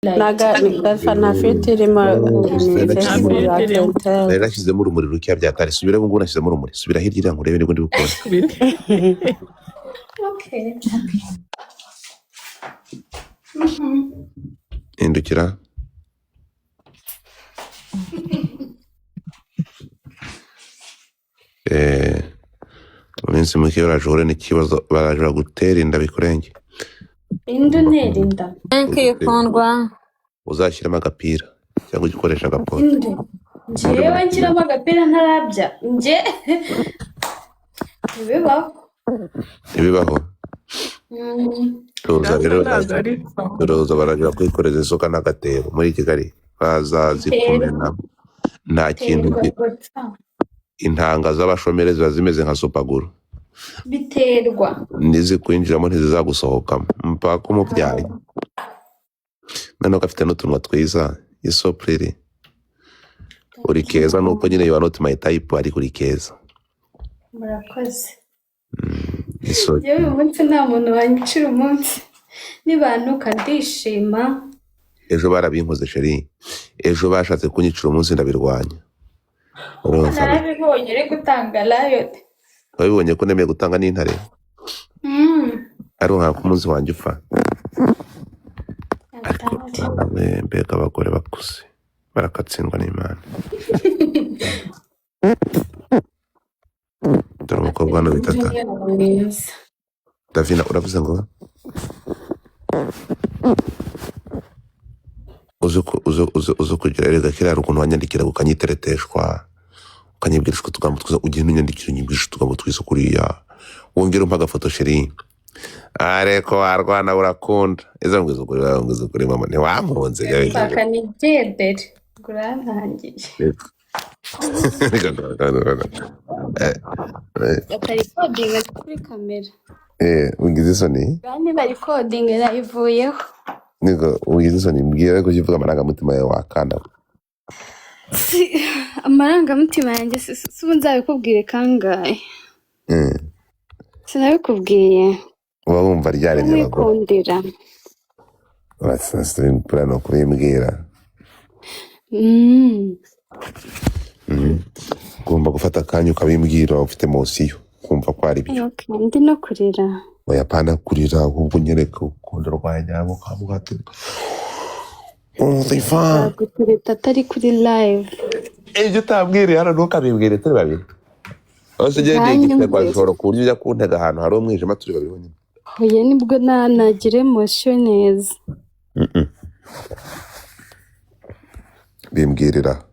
Gafana filirimo nari nashyizemo urumuri rukeya byatari. Subira ngo nashyizemo urumuri. Subira hirya iriya nkurebe nibwo ndi bukubona. Hindukira. Mu minsi mike uraje n'ikibazo baraje bagutera inda bikurenge. Inda ntera inda. Nk'ikundwa Uzashyiramo agapira cyangwa ugikoresha agaporo. Njyewe nshyiramo agapira ntarabya. Ibibaho. Roza baraje kwikoreza isuka n'agatebo muri Kigali. Bazazikomena nta kintu. Intanga z'abashomeri ziba zimeze nka supaguru. Biterwa. Nizikwinjiramo ntizizagusohokamo mpaka umubyaye. Noneho gafite n'utunwa twiza isopriri. Uri keza nuko nyine you are not my type ariko uri keza. Murakoze. Yewe uyu munsi nta muntu wanyicira umunsi. Nibantuka ndishima. Ejo barabinkoze sheri. Ejo bashatse kunyicira umunsi ndabirwanya. Narabibonye uri gutanga riot. Wabibonye ko nemeye gutanga n'intare. Ari nka umunsi wanjye upfa. Mbega abagore bakuze barakatsindwa n'Imana. Dore umukobwa hano bitata. Davina uravuze ngo uzo kugira rega kiriya ukuntu wanyandikira ukanyitereteshwa ukanyibwirisha utugambo twiza ugiye n'unyandikira unyibwirisha utugambo twiza kuriya wongera umpa agafoto sheri. Ariko warwana urakunda izo ngwizo kuri mama ntiwamunze gawe Paka ni jedere gurantangiye. Recording kuri kamera. Ungize isoni. Bani bari recording nayivuyeho. Niko ungize isoni mbwira ko ukivuga amarangamutima yawe wakanda. Amarangamutima yanjye si nzabikubwire kangahe. Sinabikubwiye. Uba wumva ryaremye abagore. Mwikundira. Basasira impura no kubimbwira. Ugomba gufata akanya ukabimbwira ufite emosiyo kumva ko ari byo. Ndi no kurira. Oya pana kurira ahubwo nyereka urukundo rwanjye abo kamugato. Umva Gutereta atari kuri live. Ejo utabwiriye hano ntukabimbwire turi babiri. Ose gihe gitego ashobora kurya ujya kuntega ahantu hari umwijima turi babiri bonyine. Oya nibwo nagire emotion neza. Bimbwirira.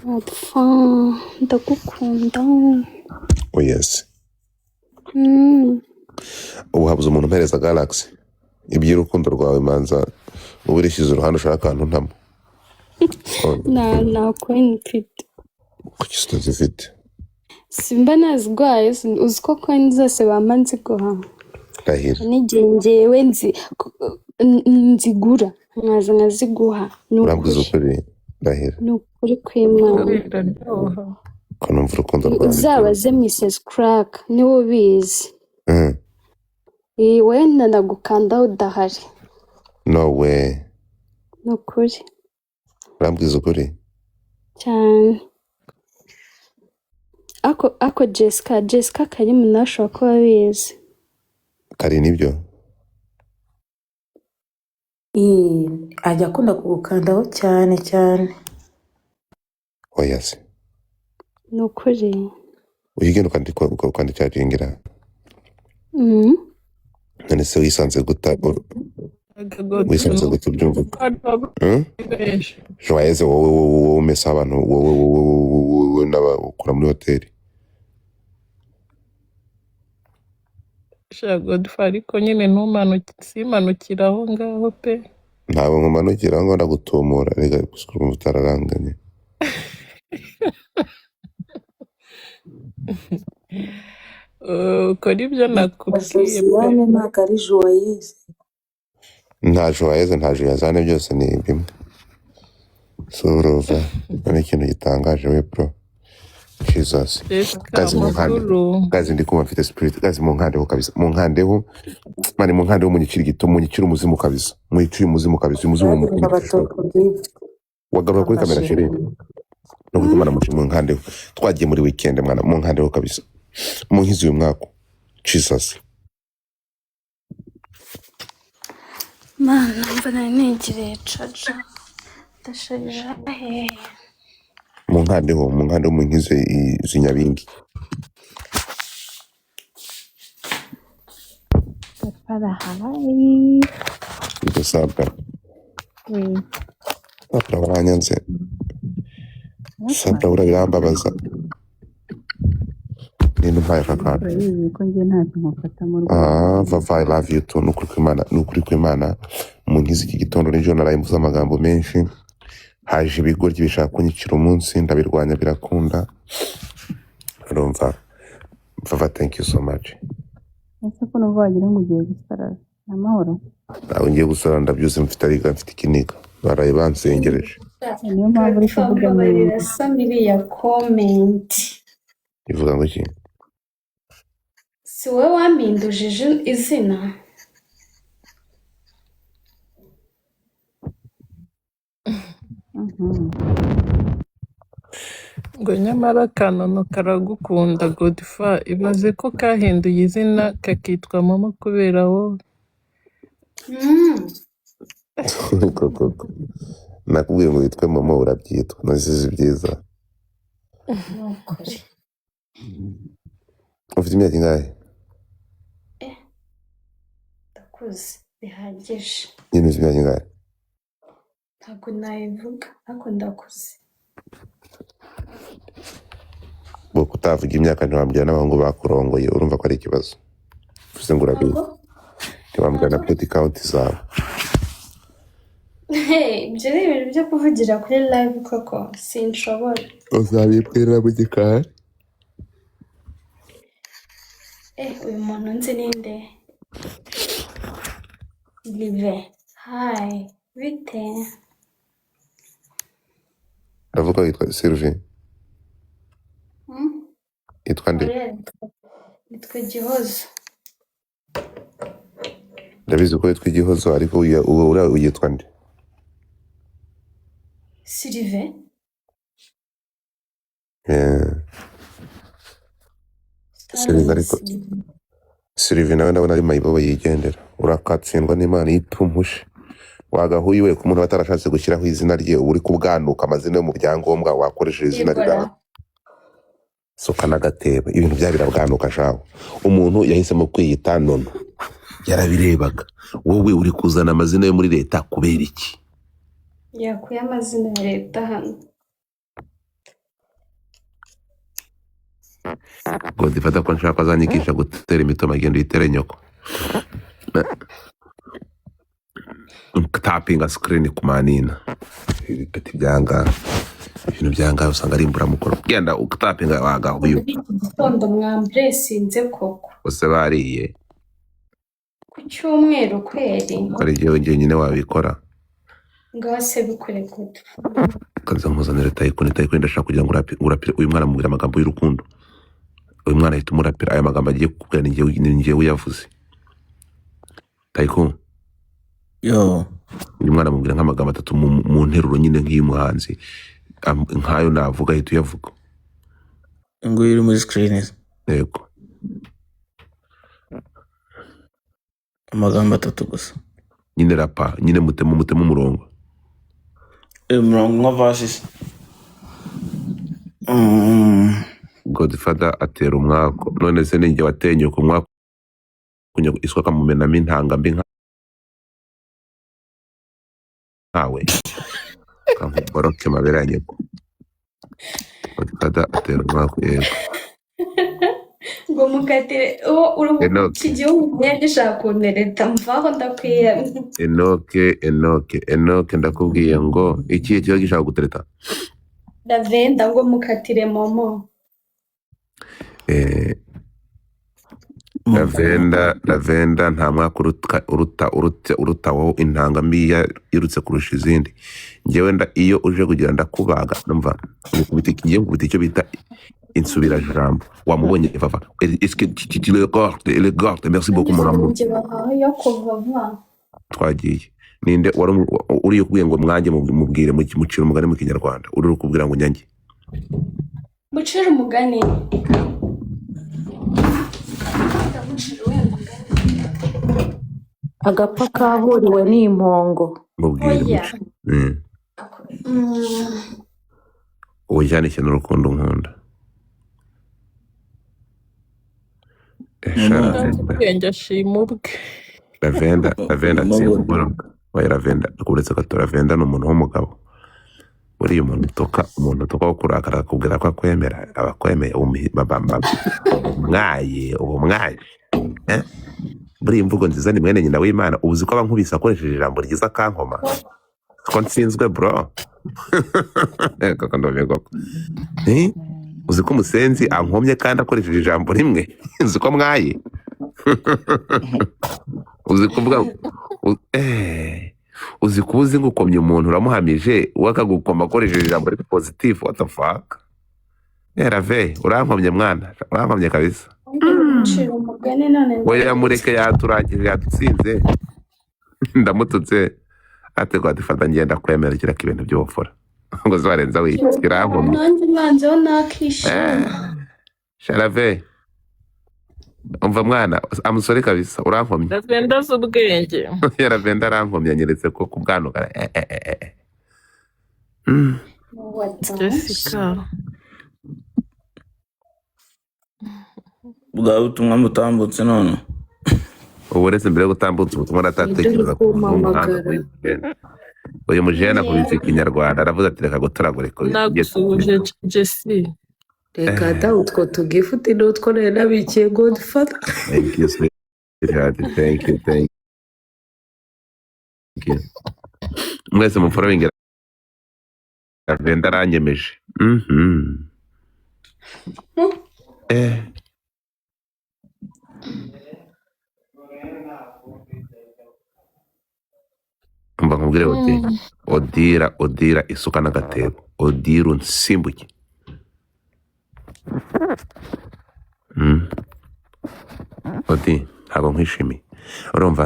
Godfather, ndagukunda. Oh yes. Ubu habuze umuntu mpereza Galaxy. Iby'urukundo rwawe manza uburishize uruhande ushaka akantu ntamo. Na coin mfite. Kuki sitazifite? Simba nazigwaye uzi ko coin zose bamanzi guha. Rahira. N'igihe njyewe nzigura nkaza nkaziguha. Urambwiza ukuri Rahira. Ni ukuri kw'Imana. Ko numva urukundo rwawe. Uzabaze Mrs Crack niwe ubizi. Wenda nagukandaho udahari. No way. Ni ukuri. Urambwiza ukuri. Cyane. Ako Jessica Karimu nashobora kuba abizi. Kari nibyo? ajya akunda kugukandaho cyane cyane. Oya se. Ni ukuri. Uyigenda ukandika jingira. None se wisanze guta wisanze guta byumva. Joyeze wowe umesa abantu wowe n'abakora muri hoteli. Godfather ariko nyine ntumanukira aho ngaho pe. Ntabwo nkumanukira ngo ndagutumura rega gushaka utararanganye. Ukora ibyo nakubwiye. Ntabwo ari Joyeze. Nta Joyeze nta Joyezane byose ni bimwe. Surova ni ikintu gitangaje we bro. Jesus. Reka Gazi mu nkande. amakuru. Gazi ndi kumva mfite spirit. Gazi mu nkandeho kabisa. Mu nkandeho. Mani mu nkandeho munyikiri gito, munyikiri umuzimu kabisa. Munyikiri umuzimu kabisa. Umuzimu mu Bavuga batokugira wagarura kuri kamera sheri. No kutumana mu nkandeho. Twagiye muri weekend mwana mu nkandeho kabisa. Mu nkizi uyu mwaka. Jesus. Mana mbona nigiriye caca ndasharira hehe Mu nkandeho mu nkizi izinyabingi. Para hai. Ibyo sabwa. Sabwa waranyanze. Sabwa urabirambabaza. Ninde mpaye kakana. Ko ngiye ntacyo nkafata mu Rwanda. Vava I love you too. Nukuri kw'Imana mu nkizi iki gitondo n'ejo naraye mvuze amagambo menshi. Haje ibigoryi bishaka kunyicira umunsi ndabirwanya birakunda. Urumva. Vava thank you so much. Ese ko nuva wagira ngo ugiye gusara. Amahoro. Nawe ngiye gusara ndabyuze mfite ariga mfite ikiniga. Baraye bansengereje. Niyo mpamvu uri kuvuga ngo samiri ya comment Ivuga ngo iki? si wowe wampindujije izina Ngo nyamara kanono karagukunda Godfa ibaze ko kahinduye izina kakitwa mama kubera wowe. Koko. Nakubwiye ngo witwe mama urabyitwa nazize byiza. nukuri Ufite imyaka ingahe? ndakuze bihagije Nyine ufite imyaka ingahe? ntabwo nabivuga ariko ndakuze Bwo kutavuga imyaka ntiwambwira n'abahungu bakurongoye urumva ko ari ikibazo. Uvuze ngo urabizi. Ntiwambwira na petty count zawe. ibyo ni ibintu byo kuvugira kuri live koko sinshobora Uzabibwira mu gikari? uyu muntu nzi ninde Live hi bite Ndavuga yitwa Sylvie. Yitwa nde? nitwe Gihozo Ndabizi ko yitwa Igihozo ariko uwo yitwa nde? Sylvain Sylvie ariko Sylvie nawe ndabona ari mayibobo yigendera. Urakatsindwa n'Imana yitumpushe. Wagahuye we ku muntu batarashatse gushyiraho izina rye uri kubwanuka amazina yo mu byangombwa wakoresheje izina ryawe. Soka n'agatebo ibintu byabirabwanuka shaho. Umuntu yahisemo kwiyita nono. Yarabirebaga. Wowe uri kuzana amazina yo muri leta kubera iki? yakuye amazina ya leta hano God ifata ko nshaka azanyikisha gutera imitoma agenda yitere nyoko. Tapping a screen ku manina. Ibipeti byanga. Ibintu byanga usanga ari imburamukoro. Genda ukutapinga wagahuye. gitondo mwambresinze koko Bose bariye. ku cyumweru kweri Ari jewe nyine wabikora. ngaho se bikore gute Kaza nkuzanira tayiko ndashaka kugira ngo urapire uyu mwana mubwira amagambo y'urukundo. Uyu mwana ahita umurapira aya magambo agiye kukubwira ni ngewe uyavuze. Tayiko. Yo. Uyu mwana mubwira nk'amagambo atatu mu nteruro nyine nk'iy'umuhanzi. Nkayo navuga ahita uyavuga. Ngo iri muri screen. Yego. Amagambo atatu gusa. Nyine rapa, nyine mutemo umurongo. Umurongo nka verses. Godfather atera umwako. None se ninjye watenye ku mwako kunya iswa kamumenamo intanga mbi nkawe. Kamuboroke maberanye ko. Godfather atera umwako yego. ngo mukatire igihugu yagishaka kuntereta mvaho ndakwiyamye Enoke ndakubwiye ngo iki kiba gishaka gutereta Lavenda ngo mukatire momo Lavenda nta mwaka uruta wowe intanga mbi yirutse kurusha izindi. Njyewe iyo uje kugira ndakubaga numva ngiye nkubita icyo bita insubira jambo wamubonye vava est-ce que tu le garde merci beaucoup mon amour twagiye ninde wari uri kubwiye ngo mwanjye mubwire mucira umugani mu kinyarwanda uri kubwira ngo nyange mucira umugani agapfa kahuriwe n'impongo mubwire ujyane ikintu urukundo nkunda ubwenge ashima ubwe Lavenda sinkugoroka waye Lavenda kuretse ko Lavenda ni umuntu w'umugabo buriya umuntu utoka wo kurakara akubwira ko akwemera abakwemeye mwaye ubu mwaje buriya imvugo nziza ni mwene nyina w'Imana ubuzi ko abankubise akoresheje ijambo ryiza kankoma ko nsinzwe bro koko ndobego uzi ko umusenzi ankomye kandi akoresheje ijambo rimwe uzi ko mwaye uzi kuvuga uzi kubuzi ngukomye umuntu uramuhamije wakagukoma akoresheje ijambo riri positive what the fuck Rave urankomye mwana urankomye kabisa we yamureke yaturangije yadutsinze ndamututse ate ko adifata ngenda kwemera kira kibintu byofora ngo zarenza wikirankomye nanjye mwanze nakishima Rave umva mwana amusore kabisa urankomye Lavenda z'ubwenge Lavenda arankomye anyeretse ko kubwanuka Jessica bwa butumwa mutambutse none ubu uretse mbere yo gutambutsa ubutumwa natatekereza ku muhanda uyu mujene akubise ikinyarwanda aravuze ati reka gutoragurika nagusuhuje Jessie reka da utwo tugifuti n'utwo nari nabikiye Godfather thank you sweetheart thank you mwese muforomingira Lavenda aranyemeje mba nkubwire odira isuka n'agatebo odira unsimbuke odi ntabwo nkwishimiye urumva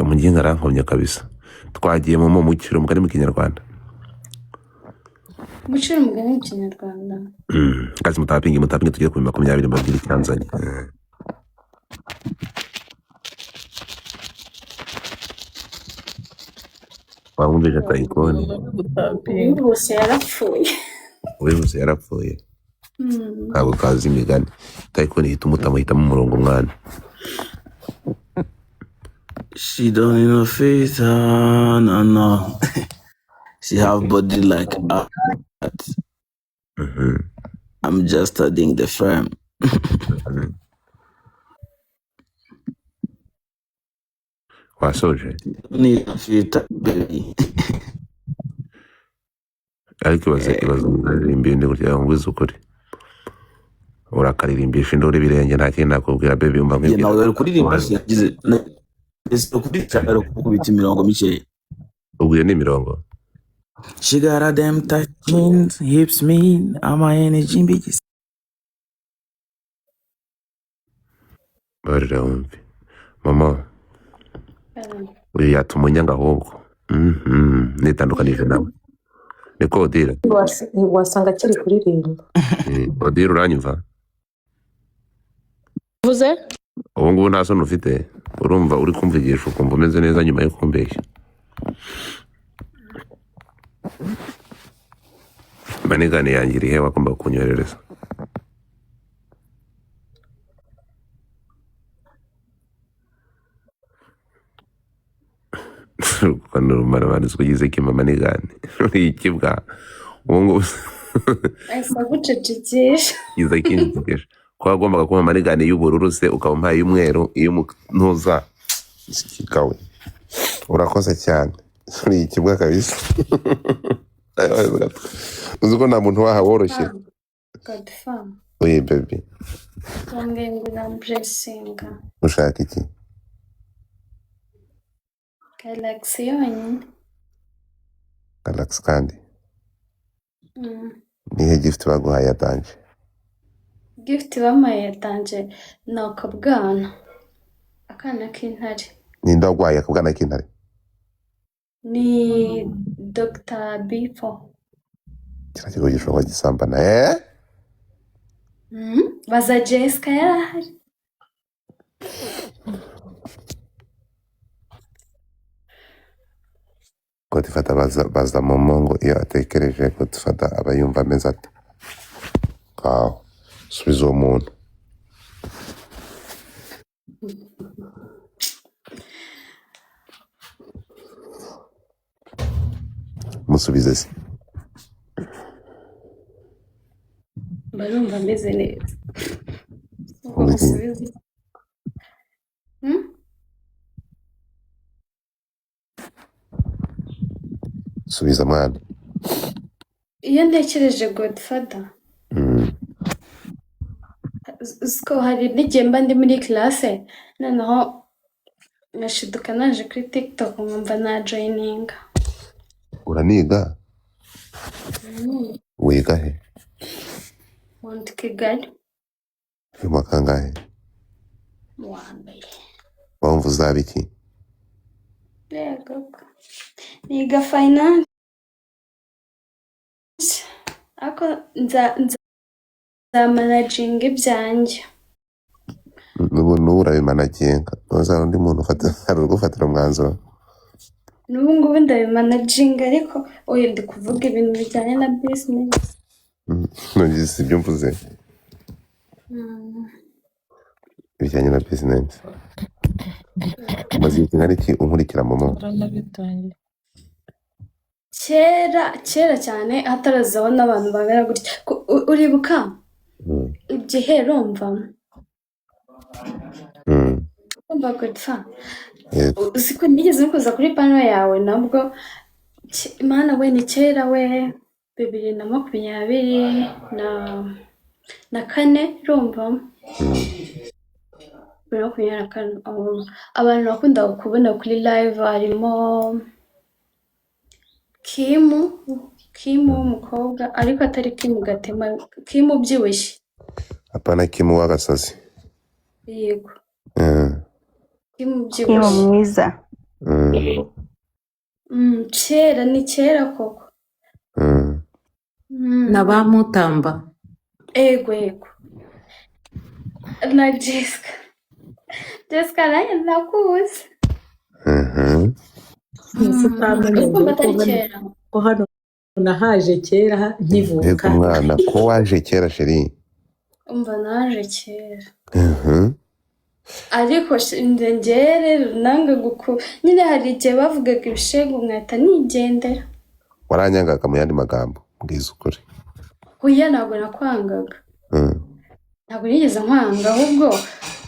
umuginga arankomye kabisa twagiye mu muciro umugani mu kinyarwanda mucira umugani mu kinyarwanda kazi mutapingi tugiye ku 20 mbabwira icyanzanye wamwumvise Tayikoni wihuse yarapfuye ntabwo kazi imigani Tayikoni hita umutamuhitamo umurongo mwana she don't in her face no she have body like that. I'm just studying the firm. wasoje Need a filter, baby. ariko ibaze umuririmbi ndi kugira ngo uzi ukuri urakaririmbisha induru ibirenge nta kintu nakubwira baby umva Yeah, nawe uri kuririmba yagize ese kubitara kubita imirongo mike. ubwiye n'imirongo She got a damn tight jeans, hips mean, I'm my energy big. barira wumve mama uyu yatuma unyanga ahubwo nitandukanije nawe niko odira wasanga kiri kuririmba odira uranyumva uvuze ubu ngubu nta soni ufite urumva uri kumvugisha ukumva umeze neza nyuma yo kumbeshya manigane yanjye iri he bagomba kunyoherereza kuko urumara banditse ugize kima manigane uri ikibwa ubu ngubu ahise agucecekesha iza kinjikisha ko wagombaga kuba manigane y'ubururu se ukaba umpaye y'umweru iy'umutuza kikawe urakoze cyane uri ikibwa kabisa uzi ko nta muntu waha woroshye Godfather Oye baby, Bambwiye ngo uramburesinga. ushaka iki? Galaxy yonyine. Galaxy kandi Mm. nihe gift baguhaye atanje? Gift bampaye yatanje ni akabwana. Akana k'intare. Ninde wagwaye akabwana k'intare? Ni Dr. Bifo. Kira kigo gishobora gisambana Baza Jessica yarahari. Godifata baza momo ngo iyo atekereje Godifata aba yumva ameze ate? Kaho subiza uwo muntu. Musubize se. Barumva ameze neza. Ubwo Uzi. musubize. Subiza mwana. Iyo ntekereje Godfather, uziko hari n'igihe mba ndi muri classe noneho nashiduka naje kuri TikTok nkumva na joininga. Uraniga? Wiga he? Ndi Kigali Uri mu kangahe? mu wa mbere. Wumva uzaba iki? Yego. Niga finance. Ako nzamanaginga ibyanjye. N'ubu urabimanaginga. Ntuzaba undi muntu ari gufatira umwanzuro. N'ubu ngubu ndabimanaginga ariko oya ndi kuvuga ibintu bijyanye na business. Ntugize ibyo mvuze. Bijyanye na business. Umaze igihe iki unkurikira momo? Uranabitangiye. Kera cyane hatarazaho n'abantu bangana gutya. Uribuka? Igihe rumva. Umva Godfather. Uziko nigeze kuza kuri pano yawe nabwo Imana we ni kera we 2024 rumva. 2024 abantu bakunda kubona kuri live harimo Kimu w'umukobwa ariko atari Kimu Gatema, Kimu ubyibushye. Apana Kimu w'agasazi. Yego. Kimu Kimu ubyibushye. mwiza. Kera ni kera koko. na ba Mutamba. Ego. Na Jessica. Jessica nayo nakuzi. Ariko batari kera. Ko hano nahaje kera nkivuka. Yego mwana ko waje kera sheri. Umva naje kera. Ariko ndengere nanga nyine hari igihe bavugaga ibishego mwata nigendera. Waranyangaga mu yandi magambo mbwiza ukuri. Oya ntabwo nakwangaga. Ntabwo nigeze nkwanga ahubwo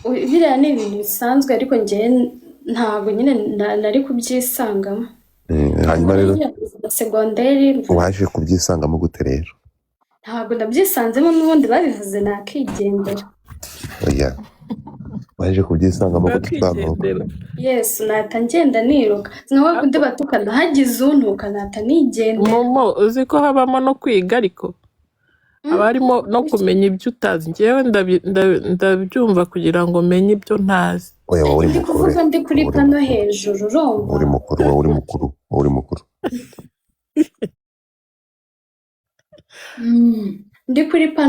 biriya ni ibintu bisanzwe ariko njye ntabwo nyine nari kubyisangamo. Hanyuma rero segonderi waje kubyisangamo gute rero? Ntabwo ndabyisanzemo n'ubundi babivuze nakigendera. Oya waje kubyisangamo gute? Yes nata ngenda niruka nkawe kundi batukana hagize untuka nata nigendera. Momo uzi ko habamo no kwiga ariko abarimo no kumenya ibyo utazi. Njyewe ndabyumva kugira ngo menye ibyo ntazi. Oya wowe uri mukuru. Ndi kuri pano hejuru urumva. Uri mukuru, wowe uri mukuru. Ndi kuri pano